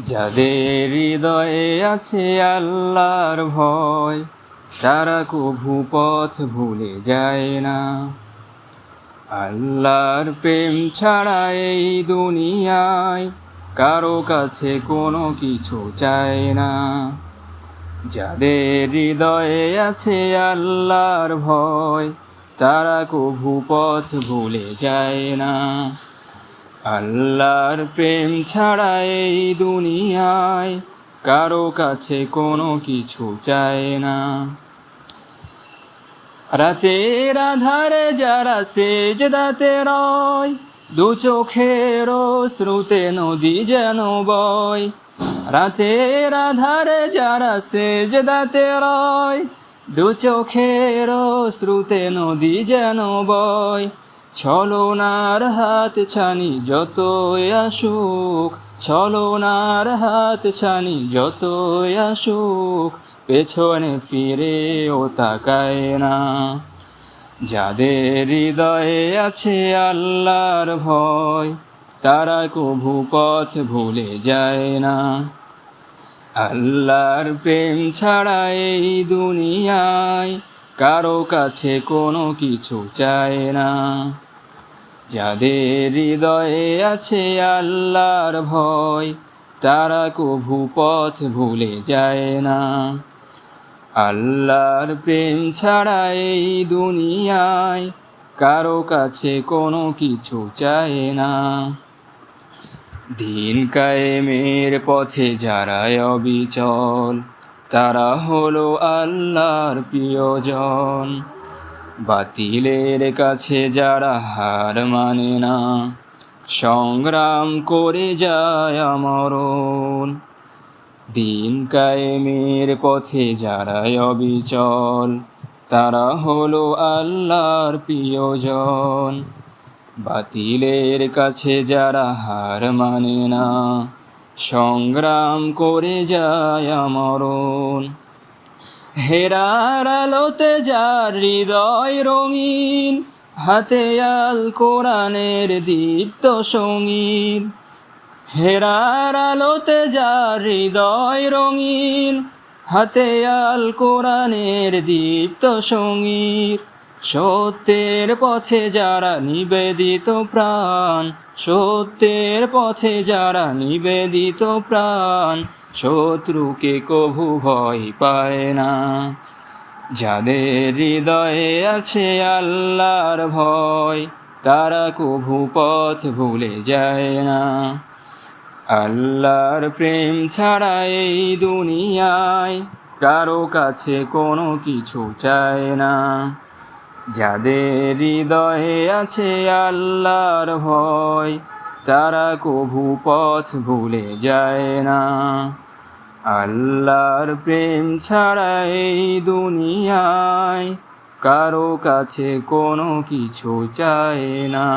যাদের হৃদয়ে আছে আল্লাহর ভয়, তারা কভু পথ ভুলে যায় না। আল্লাহর প্রেম ছাড়া এই দুনিয়ায় কারো কাছে কোনো কিছু চায় না। যাদের হৃদয়ে আছে আল্লাহর ভয়, তারা কভু পথ ভুলে যায় না। আল্লাহর প্রেম ছাড়া এই দুনিয়ায় কারো কাছে কোনো কিছু চায় না। রাতের আধারে যারা সেজদাতে রয়, দু চোখের শ্রুতে নদী যেন বয়। রাতের আধারে যারা সেজদাতে রয়, দু চোখের শ্রুতে নদী যেন বয়। ছলনার হাত ছানি যতই আসুক, ছলনার হাত ছানি যতই আসুক, পেছনে ফিরেও তাকায় না। যাদের হৃদয়ে আছে আল্লাহর ভয়, তারা কভু পথ ভুলে যায় না। আল্লাহর প্রেম ছাড়া এই দুনিয়ায় কারো কাছে কোনো কিছু চায় না। যাদের হৃদয়ে আছে আল্লাহর ভয়, তারা কভু পথ ভুলে যায় না। আল্লাহর প্রেম ছাড়া এই দুনিয়ায় কারো কাছে কোনো কিছু চায় না। দিন কায়েমের পথে যারা অবিচল, তারা হলো আল্লাহর প্রিয়জন। বাতিলের কাছে যারা হার মানে না, সংগ্রাম করে যায় আমরণ। দিন কায়েমের পথে যারা অবিচল, তারা হলো আল্লাহর প্রিয়জন। বাতিলের কাছে যারা হার মানে না, সংগ্রাম করে যায় আমরণ। হেরার আলোতে যার হৃদয় রঙিন, হাতে আল কোরআনের দীপ্ত সঙ্গীন। হেরার আলোতে যার হৃদয় রঙিন, হাতে আল কোরআনের দীপ্ত সঙ্গীর। সত্যের পথে যারা নিবেদিত প্রাণ, সত্যের পথে যারা নিবেদিত প্রাণ, শত্রুকে কভু ভয় পায় না। যাদের হৃদয়ে আছে আল্লাহর ভয়, তারা কভু পথ ভুলে যায় না। আল্লাহর প্রেম ছাড়া এই দুনিয়ায় কারো কাছে কোনো কিছু চায় না। যাদের হৃদয়ে আছে আল্লাহর ভয়, তারা কভু পথ ভুলে যায় না। আল্লাহর প্রেম ছাড়া এই দুনিয়ায় কারো কাছে কোনো কিছু চায় না।